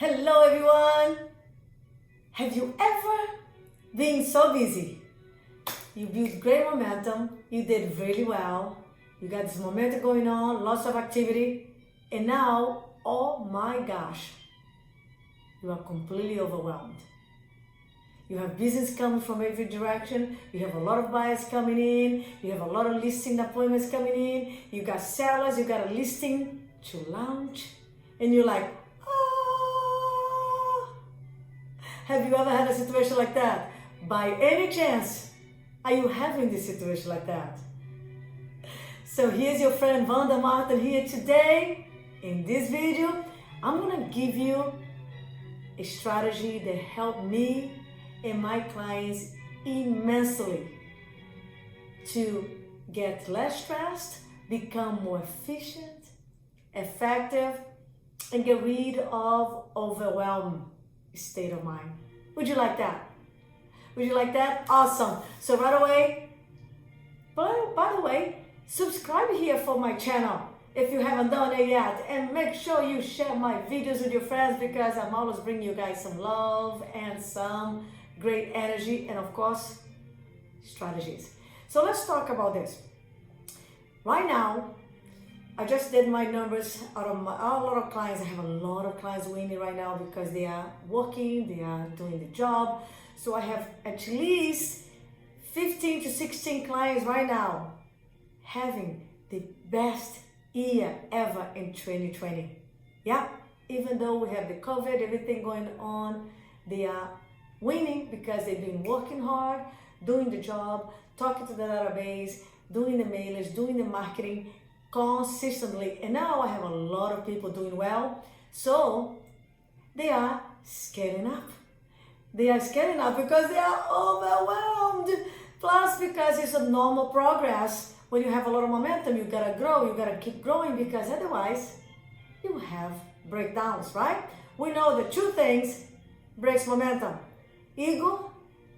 Hello everyone! Have you ever been so busy? You built great momentum, you did really well, you got this momentum going on, lots of activity, and now, oh my gosh, you are completely overwhelmed. You have business coming from every direction, you have a lot of buyers coming in, you have a lot of listing appointments coming in, you got sellers, you got a listing to launch, and you're like, have you ever had a situation like that? By any chance, are you having this situation like that? So here's your friend Wanda Martin here today. In this video, I'm gonna give you a strategy that helped me and my clients immensely to get less stressed, become more efficient, effective, and get rid of overwhelm state of mind. Would you like that? Would you like that? Awesome. So right away, by the way, subscribe here for my channel if you haven't done it yet, and make sure you share my videos with your friends because I'm always bringing you guys some love and some great energy and of course strategies. So let's talk about this. Right now, I just did my numbers out of a lot of clients. I have a lot of clients winning right now because they are working, they are doing the job. So I have at least 15 to 16 clients right now having the best year ever in 2020. Yeah, even though we have the COVID, everything going on, they are winning because they've been working hard, doing the job, talking to the database, doing the mailers, doing the marketing, consistently. And now I have a lot of people doing well, so they are scaling up. They are scaling up because they are overwhelmed. Plus, because it's a normal progress. When you have a lot of momentum, you gotta grow, you gotta keep growing because otherwise you have breakdowns, right? We know that two things breaks momentum. Ego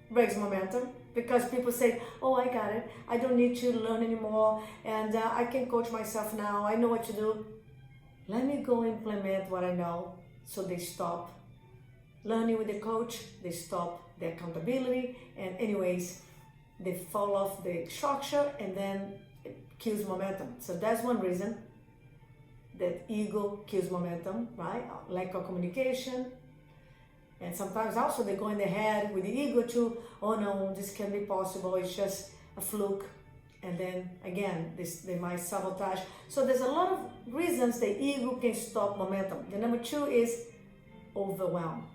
breaks momentum, because people say, oh, I got it, I don't need to learn anymore, and I can coach myself now, I know what to do. Let me go implement what I know. So they stop learning with the coach, they stop the accountability, and anyways, they fall off the structure and then it kills momentum. So that's one reason that ego kills momentum, right? Lack of communication. And sometimes also they go in their head with the ego too, oh no, this can't be possible, it's just a fluke. And then again, they might sabotage. So there's a lot of reasons the ego can stop momentum. The number two is overwhelm.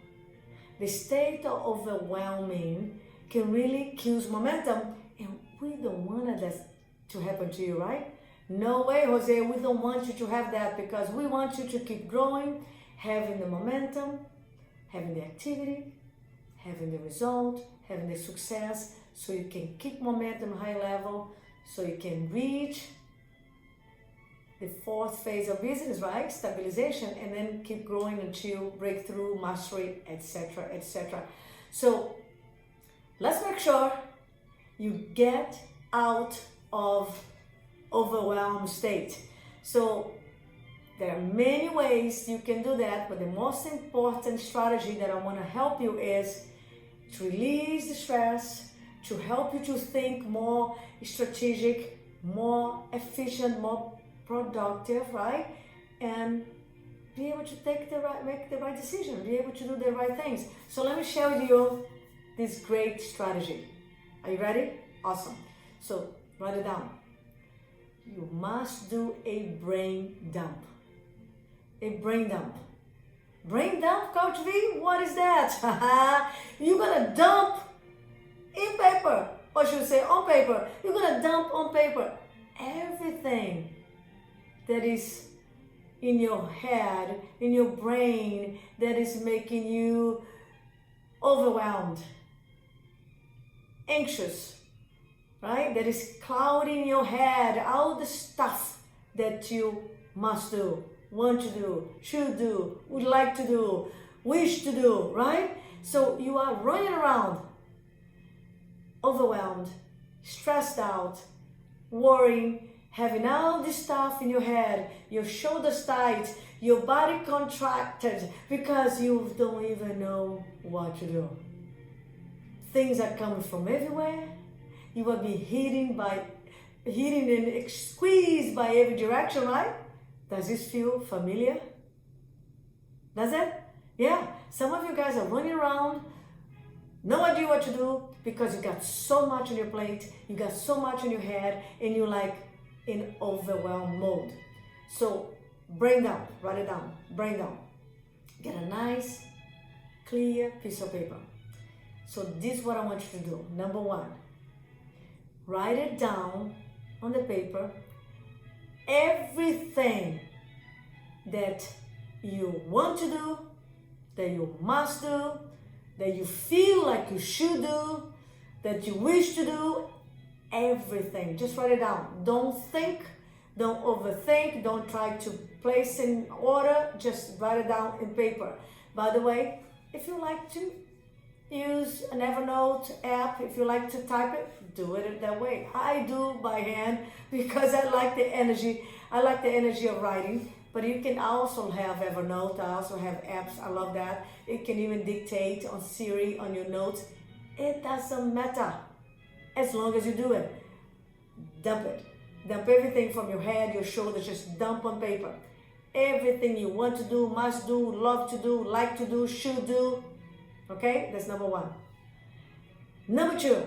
The state of overwhelming can really kill momentum, and we don't want that to happen to you, right? No way, Jose, we don't want you to have that because we want you to keep growing, having the momentum, having the activity, having the result, having the success, so you can keep momentum high level, so you can reach the fourth phase of business, right? Stabilization, and then keep growing until breakthrough, mastery, etc., etc. So let's make sure you get out of overwhelmed state. So there are many ways you can do that, but the most important strategy that I want to help you is to release the stress, to help you to think more strategic, more efficient, more productive, right? And be able to make the right decision, be able to do the right things. So let me share with you this great strategy. Are you ready? Awesome. So write it down. You must do a brain dump. A brain dump. Brain dump, Coach V? What is that? You're gonna dump in paper, or should I say on paper. You're gonna dump on paper everything that is in your head, in your brain, that is making you overwhelmed, anxious, right? That is clouding your head, all the stuff that you must do, want to do, should do, would like to do, wish to do, right? So you are running around, overwhelmed, stressed out, worrying, having all this stuff in your head, your shoulders tight, Your body contracted because you don't even know what to do. Things are coming from everywhere. You will be hitting and squeezed by every direction, right? Does this feel familiar? Does it? Yeah. Some of you guys are running around, no idea what to do because you got so much on your plate, you got so much in your head, and you're like in overwhelmed mode. So brain down, write it down, brain down. Get a nice, clear piece of paper. So this is what I want you to do. Number one, write it down on the paper, everything that you want to do, that you must do, that you feel like you should do, that you wish to do, everything. Just write it down. Don't think, don't overthink, don't try to place in order, just write it down in paper. By the way, if you like to use an Evernote app, if you like to type it, do it that way. I do by hand because I like the energy. I like the energy of writing. But you can also have Evernote. I also have apps. I love that. It can even dictate on Siri on your notes. It doesn't matter as long as you do it. Dump it. Dump everything from your head, your shoulders. Just dump on paper. Everything you want to do, must do, love to do, like to do, should do. Okay, that's number one. Number two,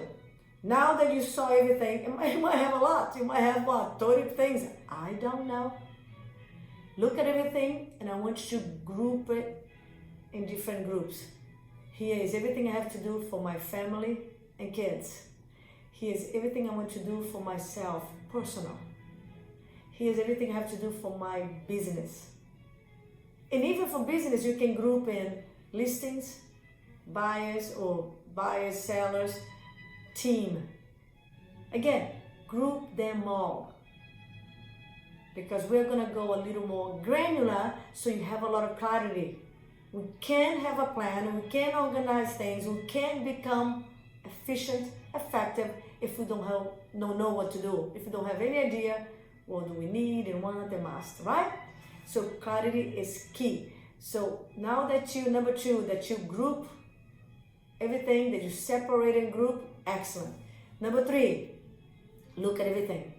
now that you saw everything, you might have a lot. You might have what, 30 things? I don't know. Look at everything and I want you to group it in different groups. Here is everything I have to do for my family and kids. Here's everything I want to do for myself, personal. Here's everything I have to do for my business. And even for business, you can group in listings, buyers, sellers, team. Again, group them all. Because we're going to go a little more granular so you have a lot of clarity. We can have a plan, we can organize things, we can become efficient, effective if we don't know what to do. If we don't have any idea what do we need and want and must, right? So clarity is key. So now that number two, that you group everything, that you separate and group, excellent. Number three, look at everything.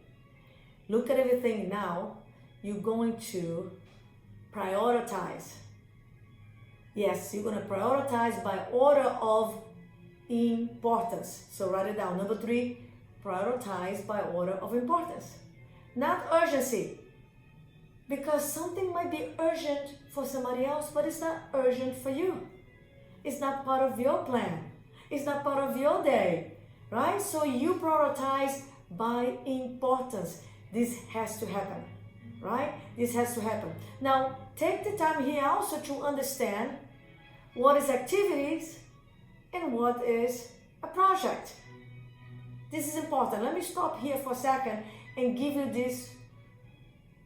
Look at everything now. You're going to prioritize. Yes, you're going to prioritize by order of importance. So write it down. Number three, prioritize by order of importance. Not urgency. Because something might be urgent for somebody else, but it's not urgent for you. It's not part of your plan. It's not part of your day, right? So you prioritize by importance. This has to happen, right? This has to happen. Now, take the time here also to understand what is activities and what is a project. This is important. Let me stop here for a second and give you this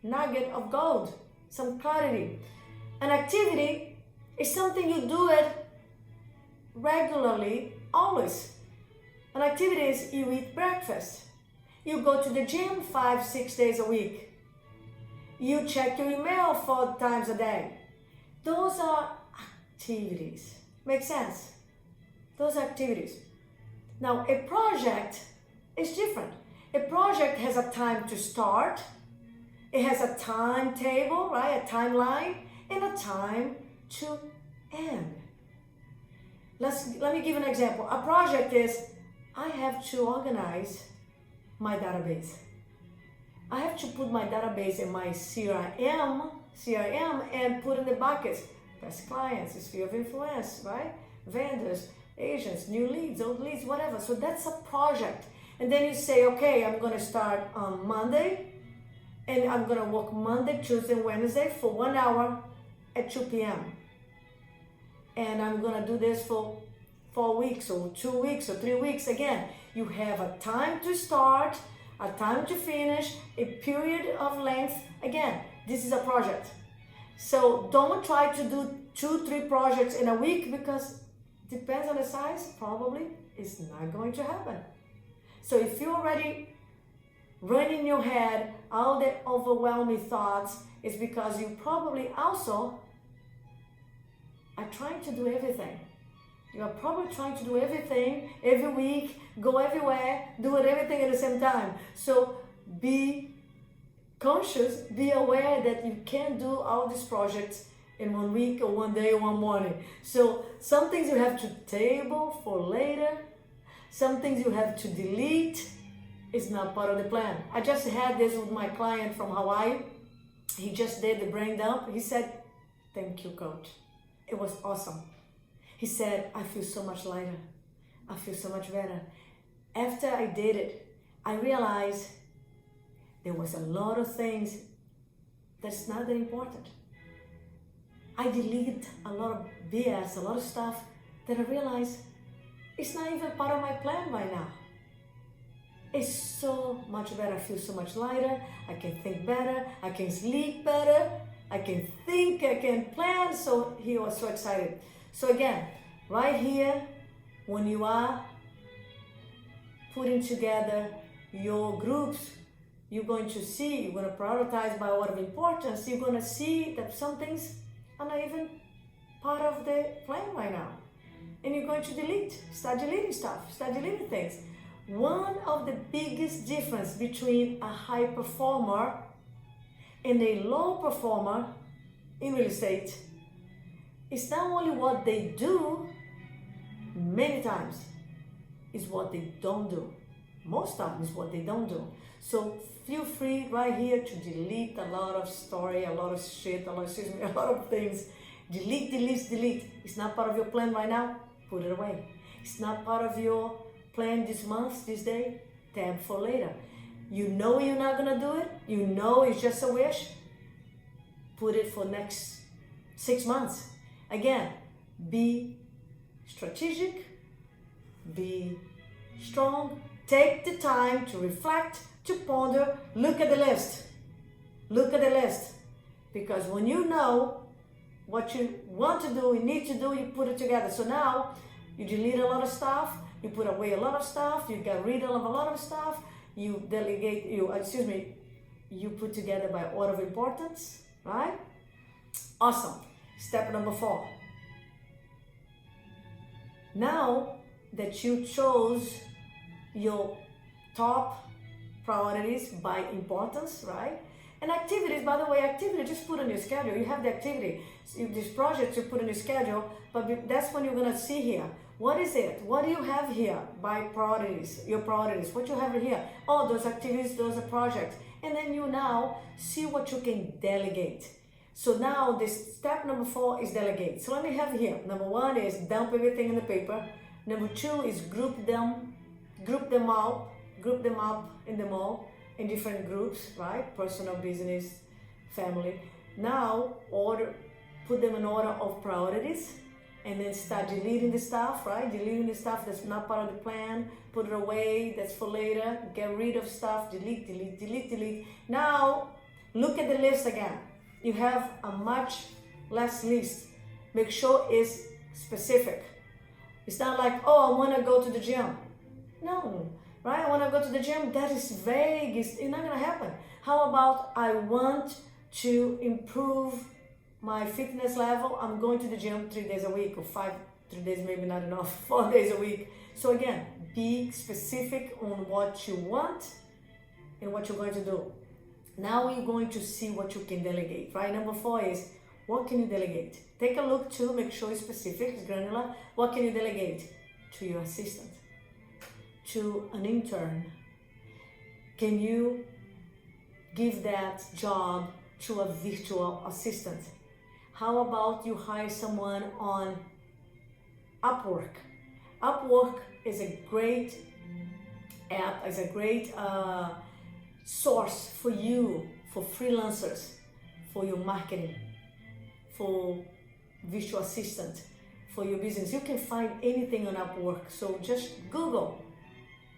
nugget of gold, some clarity. An activity is something you do it regularly, always. An activity is you eat breakfast. You go to the gym 5-6 days a week. You check your email 4 times a day. Those are activities. Make sense? Those are activities. Now, a project is different. A project has a time to start. It has a timetable, right? A timeline and a time to end. Let me give an example. A project is I have to organize my database. I have to put my database in my CRM and put in the buckets. Past clients, sphere of influence, right? Vendors, agents, new leads, old leads, whatever. So that's a project. And then you say, okay, I'm going to start on Monday and I'm going to work Monday, Tuesday, Wednesday for 1 hour at 2 p.m. And I'm going to do this for 4 weeks or 2 weeks or 3 weeks. Again, you have a time to start, a time to finish, a period of length. Again, this is a project. So don't try to do 2-3 projects in a week because depends on the size, probably it's not going to happen. So if you're already running in your head all the overwhelming thoughts is because you probably also are trying to do everything. You are probably trying to do everything every week, go everywhere, do everything at the same time. So be conscious, be aware that you can't do all these projects in 1 week or 1 day or 1 morning. So some things you have to table for later, some things you have to delete. It's not part of the plan. I just had this with my client from Hawaii. He just did the brain dump. He said, "Thank you, coach. It was awesome." He said, "I feel so much lighter. I feel so much better." After I did it, I realized there was a lot of things that's not that important. I deleted a lot of BS, a lot of stuff that I realized it's not even part of my plan right now. It's so much better. I feel so much lighter. I can think better. I can sleep better. I can think. I can plan. So he was so excited. So again, right here, when you are putting together your groups, you're going to see, you're going to prioritize by order of importance. You're going to see that some things are not even part of the plan right now. And you're going to start deleting stuff, start deleting things. One of the biggest difference between a high performer and a low performer in real estate is not only what they do, many times is what they don't do. Most times what they don't do. So feel free right here to delete a lot of story, a lot of shit, a lot of things. Delete, delete, delete. It's not part of your plan right now, put it away. It's not part of your plan this month, this day, tab for later. You know you're not gonna do it, you know it's just a wish, put it for next 6 months. Again, be strategic, be strong, take the time to reflect, to ponder, look at the list. Look at the list. Because when you know what you want to do, you need to do, you put it together. So now you delete a lot of stuff, you put away a lot of stuff, you get rid of a lot of stuff, you delegate, you put together by order of importance, right? Awesome. Step number 4. Now that you chose your top priorities by importance, right? And activities, by the way, just put on your schedule. You have the activity. This project you put on your schedule, but that's when you're gonna see here. What is it? What do you have here by priorities? Your priorities. What you have here? Oh, those activities, those are projects. And then you now see what you can delegate. So now this step number 4 is delegate. So let me have here. Number 1 is dump everything in the paper. Number 2 is group them up in them all in different groups, right? Personal, business, family. Now put them in order of priorities. And then start deleting the stuff, right? Deleting the stuff that's not part of the plan, put it away, that's for later, get rid of stuff, delete, delete, delete, delete. Now, look at the list again. You have a much less list. Make sure it's specific. It's not like, oh, I want to go to the gym. No, right? I want to go to the gym. That is vague. It's not going to happen. How about I want to improve my fitness level? I'm going to the gym 3 days a week, or 3 days maybe not enough, 4 days a week. So again, be specific on what you want and what you're going to do. Now you're going to see what you can delegate, right? Number 4 is, what can you delegate? Take a look to make sure it's specific, it's granular. What can you delegate? To your assistant, to an intern. Can you give that job to a virtual assistant? How about you hire someone on Upwork? Upwork is a great app, is a great source for you, for freelancers, for your marketing, for virtual assistant, for your business. You can find anything on Upwork. So just Google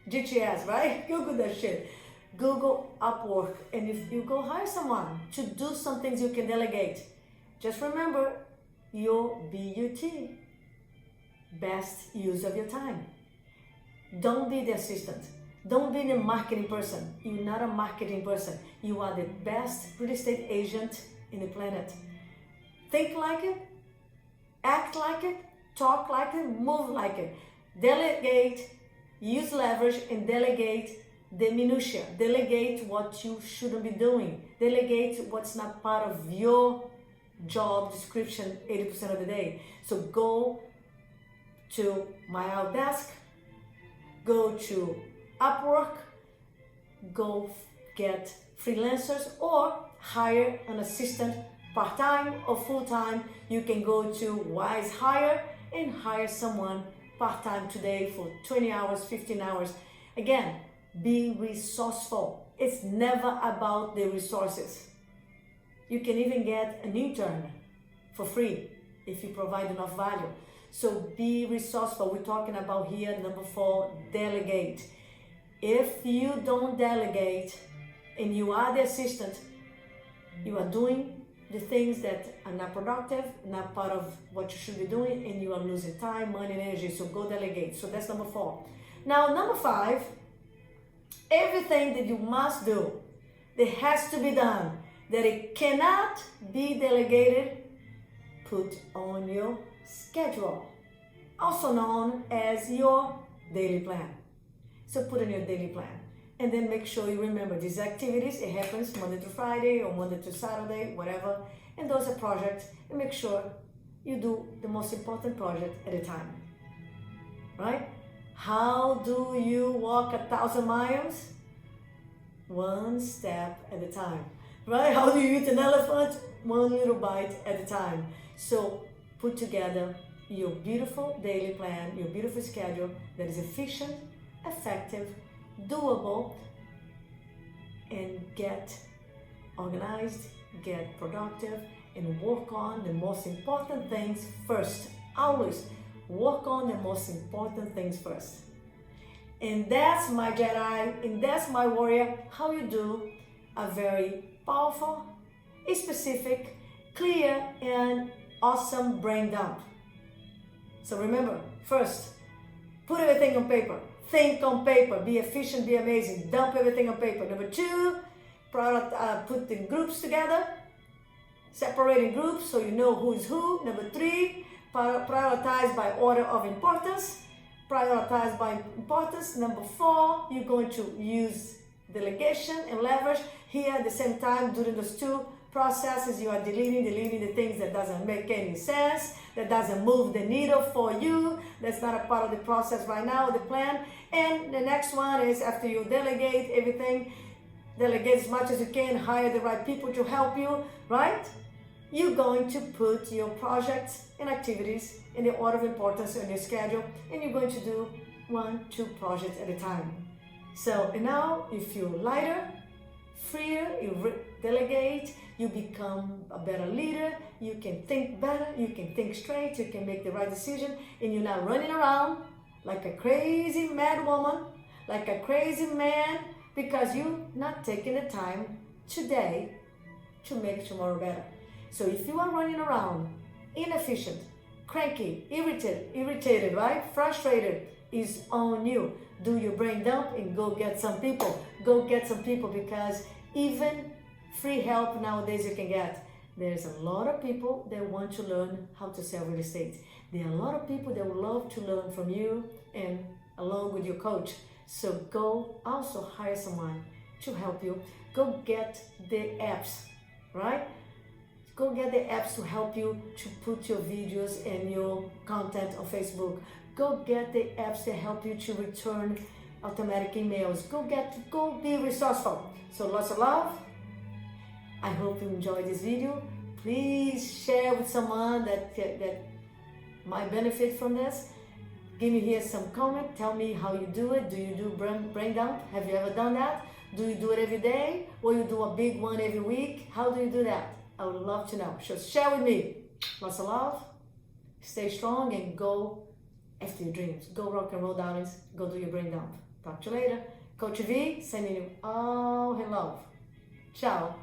GTS, right? Google that shit. Google Upwork. And if you go hire someone to do some things you can delegate, just remember your BUT, best use of your time. Don't be the assistant. Don't be the marketing person. You're not a marketing person. You are the best real estate agent in the planet. Think like it, act like it, talk like it, move like it. Delegate, use leverage, and delegate the minutia. Delegate what you shouldn't be doing. Delegate what's not part of your job description 80% of the day. So go to My Outdesk, go to Upwork, go get freelancers or hire an assistant part-time or full-time. You can go to Wise Hire and hire someone part-time today for 20 hours, 15 hours. Again, be resourceful. It's never about the resources. You can even get an intern for free if you provide enough value. So be resourceful. We're talking about here, number 4, delegate. If you don't delegate and you are the assistant, you are doing the things that are not productive, not part of what you should be doing, and you are losing time, money, and energy. So go delegate. So that's number 4. Now, number 5, everything that you must do, that has to be done, that it cannot be delegated, put on your schedule, also known as your daily plan. So put in your daily plan. And then make sure you remember these activities. It happens Monday to Friday or Monday to Saturday, whatever. And those are projects. And make sure you do the most important project at a time. Right? How do you walk 1,000 miles? One step at a time. Right? How do you eat an elephant? One little bite at a time. So put together your beautiful daily plan, your beautiful schedule that is efficient, effective, doable, and get organized, get productive, and work on the most important things first. Always work on the most important things first. And that's my Jedi, and that's my warrior, how you do a very powerful, specific, clear, and awesome brain dump. So remember, first, put everything on paper. Think on paper, be efficient, be amazing, dump everything on paper. Number 2, put the groups together, separating groups so you know who is who. Number 3, prioritize by order of importance. Prioritize by importance. Number 4, you're going to use delegation and leverage. Here at the same time, during those 2 processes, you are deleting the things that doesn't make any sense, that doesn't move the needle for you, that's not a part of the process right now, the plan. And the next one is, after you delegate everything, delegate as much as you can, hire the right people to help you, right? You're going to put your projects and activities in the order of importance on your schedule, and you're going to do 1-2 projects at a time. So, and now you feel lighter, freer, you delegate, you become a better leader, you can think better, you can think straight, you can make the right decision, and you're not running around like a crazy mad woman, like a crazy man, because you're not taking the time today to make tomorrow better. So if you are running around inefficient, cranky, irritated, right? Frustrated, is on you. Do your brain dump and go get some people. Go get some people, because even free help nowadays you can get. There's a lot of people that want to learn how to sell real estate. There are a lot of people that would love to learn from you and along with your coach. So go also hire someone to help you. Go get the apps, right? Go get the apps to help you to put your videos and your content on Facebook. Go get the apps that help you to return automatic emails. Go be resourceful. So lots of love. I hope you enjoyed this video. Please share with someone that might benefit from this. Give me here some comment. Tell me how you do it. Do you do brain dump? Have you ever done that? Do you do it every day? Or you do a big one every week? How do you do that? I would love to know. So share with me. Lots of love. Stay strong and go after your dreams. Go rock and roll, darlings. Go do your brain dump. Talk to you later. Coach V, sending you all her love. Ciao.